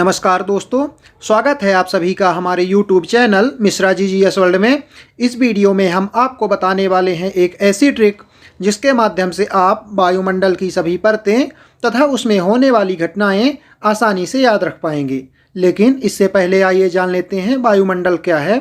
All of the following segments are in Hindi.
नमस्कार दोस्तों, स्वागत है आप सभी का हमारे YouTube channel Mishra ji GS world में। इस वीडियो में हम आपको बताने वाले हैं एक ऐसी ट्रिक जिसके माध्यम से आप वायुमंडल की सभी परतें तथा उसमें होने वाली घटनाएं आसानी से याद रख पाएंगे। लेकिन इससे पहले आइए जान लेते हैं वायुमंडल क्या है।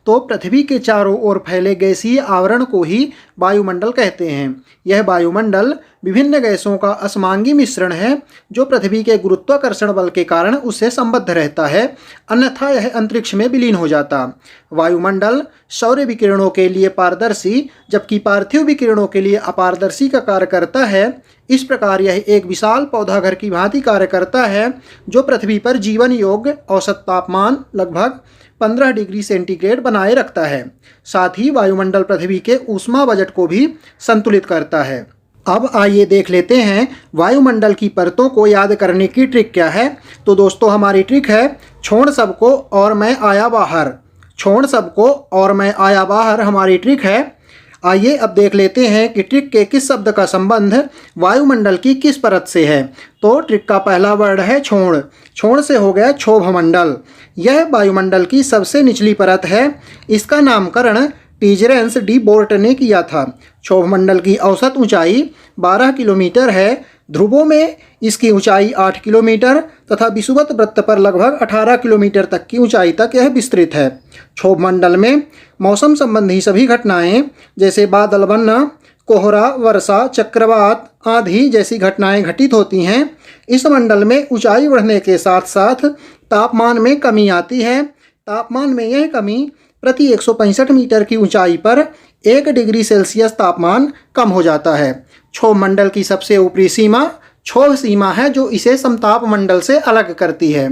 तो पृथ्वी के चारों ओर फैले गैसीय आवरण को ही वायुमंडल कहते हैं। यह वायुमंडल विभिन्न गैसों का असमांगी मिश्रण है जो पृथ्वी के गुरुत्वाकर्षण बल के कारण उससे संबद्ध रहता है, अन्यथा यह अंतरिक्ष में विलीन हो जाता। वायुमंडल सौर विकिरणों के लिए पारदर्शी जबकि पार्थिव विकिरणों के लिए अपारदर्शी का कार्य करता है। इस प्रकार यह एक विशाल पौधाघर की भांति कार्य करता है जो पृथ्वी पर जीवन योग्य औसत तापमान लगभग 15 डिग्री सेंटीग्रेड बनाए रखता है। साथ ही वायुमंडल पृथ्वी के ऊष्मा बजट को भी संतुलित करता है। अब आइए देख लेते हैं वायुमंडल की परतों को याद करने की ट्रिक क्या है। तो दोस्तों, हमारी ट्रिक है छोड़ सबको और मैं आया बाहर। छोड़ सबको और मैं आया बाहर हमारी ट्रिक है। आइए अब देख लेते हैं कि ट्रिक के किस शब्द का संबंध वायुमंडल की किस परत से है। तो ट्रिक का पहला वर्ड है छोड़। छोड़ से हो गया क्षोभमंडल। यह वायुमंडल की सबसे निचली परत है। इसका नामकरण टीजरेंस डी बोर्ट ने किया था। क्षोभमंडल की औसत ऊंचाई 12 किलोमीटर है। ध्रुवों में इसकी ऊंचाई 8 किलोमीटर तथा विषुवत वृत्त पर लगभग 18 किलोमीटर तक की ऊंचाई तक यह विस्तृत है। क्षोभमंडल में मौसम संबंधी सभी घटनाएं जैसे बादल बनना, कोहरा, वर्षा, चक्रवात आदि जैसी घटनाएं घटित होती हैं। इस मंडल में ऊंचाई बढ़ने के साथ साथ तापमान में कमी आती है। तापमान में यह कमी प्रति 165 मीटर की ऊंचाई पर 1 डिग्री सेल्सियस तापमान कम हो जाता है। क्षोभ मंडल की सबसे ऊपरी सीमा क्षोभ सीमा है जो इसे समताप मंडल से अलग करती है।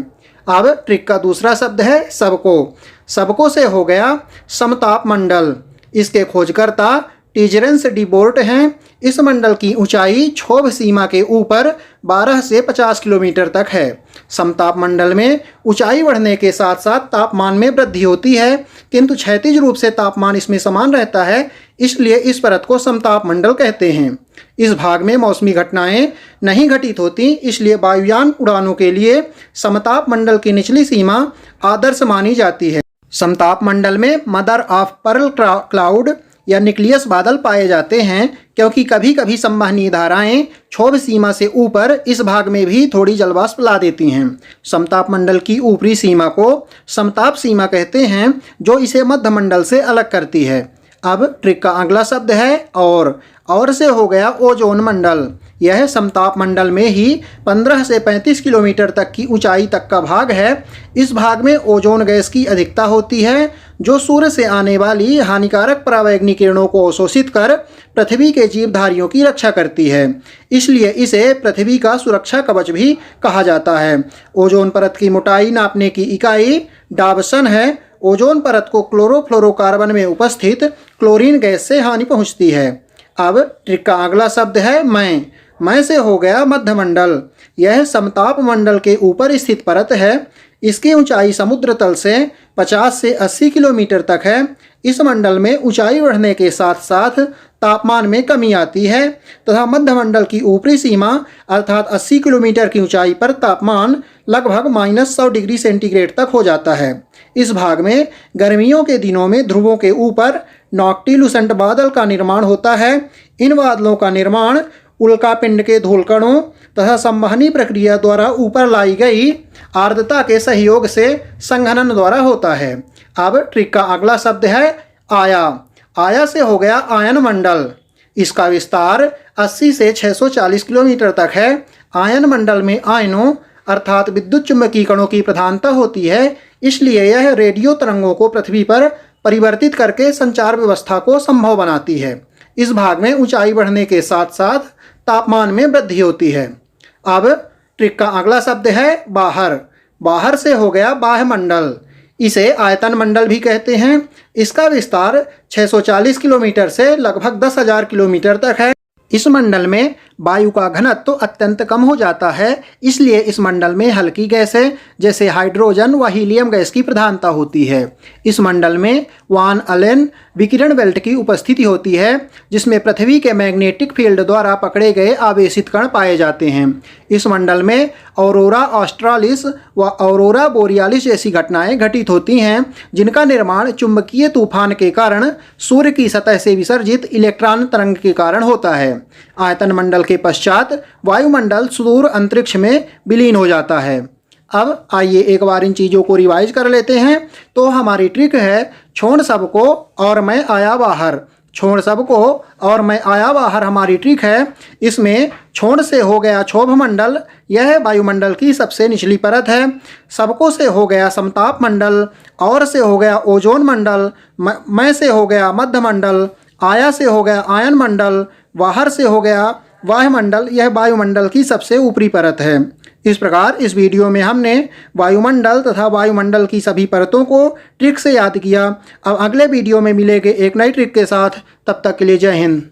अब ट्रिक का दूसरा शब्द है सबको। सबको से हो गया समताप मंडल। इसके खोजकर्ता टीजरेंस डी बोर्ट हैं। इस मंडल की ऊंचाई क्षोभ सीमा के ऊपर 12 से 50 किलोमीटर तक है। समताप मंडल में ऊंचाई बढ़ने के साथ साथ तापमान में वृद्धि होती है, किंतु क्षैतिज रूप से तापमान इसमें समान रहता है, इसलिए इस परत को समताप मंडल कहते हैं। इस भाग में मौसमी घटनाएं नहीं घटित होती, इसलिए वायुयान उड़ानों के लिए समताप मंडल की निचली सीमा आदर्श मानी जाती है। समताप मंडल में मदर ऑफ पर्ल क्लाउड या न्यूक्लियस बादल पाए जाते हैं, क्योंकि कभी कभी संवहनीय धाराएं क्षोभ सीमा से ऊपर इस भाग में भी थोड़ी जलवाष्प ला देती हैं। समताप मंडल की ऊपरी सीमा को समताप सीमा कहते हैं जो इसे मध्य मंडल से अलग करती है। अब ट्रिक का अगला शब्द है और से हो गया ओजोन मंडल। यह समताप मंडल में ही 15 से 35 किलोमीटर तक की ऊंचाई तक का भाग है। इस भाग में ओजोन गैस की अधिकता होती है जो सूर्य से आने वाली हानिकारक परावैंगनी किरणों को अवशोषित कर पृथ्वी के जीवधारियों की रक्षा करती है। इसलिए इसे पृथ्वी का सुरक्षा कवच भी कहा जाता है। ओजोन परत की मोटाई नापने की इकाई डाबसन है। ओजोन परत को क्लोरोफ्लोरोकार्बन में उपस्थित क्लोरीन गैस से हानि पहुंचती है। अब ट्रिक का अगला शब्द है मैं से हो गया मध्यमंडल। यह समताप मंडल के ऊपर स्थित परत है। इसकी ऊंचाई समुद्र तल से 50 से 80 किलोमीटर तक है। इस मंडल में ऊंचाई बढ़ने के साथ साथ तापमान में कमी आती है तथा मध्यमंडल की ऊपरी सीमा अर्थात 80 किलोमीटर की ऊंचाई पर तापमान लगभग -100 डिग्री सेंटीग्रेड तक हो जाता है। इस भाग में गर्मियों के दिनों में ध्रुवों के ऊपर नॉक्टिलुसेंट बादल का निर्माण होता है। इन बादलों का निर्माण उल्कापिंड के धूलकणों तथा संवहनी प्रक्रिया द्वारा ऊपर लाई गई आर्द्रता के सहयोग से संघनन द्वारा होता है। अब ट्रिक का अगला शब्द है आया से हो गया आयन मंडल। इसका विस्तार 80 से 640 किलोमीटर तक है। आयन मंडल में आयनों अर्थात विद्युत चुम्बकीय कणों की प्रधानता होती है, इसलिए यह रेडियो तरंगों को पृथ्वी पर परिवर्तित करके संचार व्यवस्था को संभव बनाती है। इस भाग में ऊंचाई बढ़ने के साथ साथ तापमान में वृद्धि होती है। अब ट्रिक का अगला शब्द है बाहर से हो गया बाह्य मंडल। इसे आयतन मंडल भी कहते हैं। इसका विस्तार 640 किलोमीटर से लगभग 10,000 किलोमीटर तक है। इस मंडल में वायु का घनत्व तो अत्यंत कम हो जाता है, इसलिए इस मंडल में हल्की गैसें जैसे हाइड्रोजन व हीलियम गैस की प्रधानता होती है। इस मंडल में वान अलेन विकिरण बेल्ट की उपस्थिति होती है, जिसमें पृथ्वी के मैग्नेटिक फील्ड द्वारा पकड़े गए आवेशित कण पाए जाते हैं। इस मंडल में ऑरोरा ऑस्ट्रालिस व ऑरोरा बोरियालिस जैसी घटनाएं घटित होती हैं, जिनका निर्माण चुंबकीय तूफान के कारण सूर्य की सतह से विसर्जित इलेक्ट्रॉन तरंग के कारण होता है। आयतन मंडल के पश्चात वायुमंडल सुदूर अंतरिक्ष में विलीन हो जाता है। अब आइए एक बार इन चीज़ों को रिवाइज कर लेते हैं। तो हमारी ट्रिक है छोड़ सबको और मैं आया बाहर। छोड़ सबको और मैं आया बाहर हमारी ट्रिक है। इसमें छोड़ से हो गया क्षोभ मंडल, यह वायुमंडल की सबसे निचली परत है। सबको से हो गया समताप मंडल, और से हो गया ओजोन मंडल, मैं से हो गया मध्य मंडल, आया से हो गया आयन मंडल, बाहर से हो गया वायुमंडल। यह वायुमंडल की सबसे ऊपरी परत है। इस प्रकार इस वीडियो में हमने वायुमंडल तथा वायुमंडल की सभी परतों को ट्रिक से याद किया। अब अगले वीडियो में मिलेंगे एक नई ट्रिक के साथ। तब तक के लिए जय हिंद।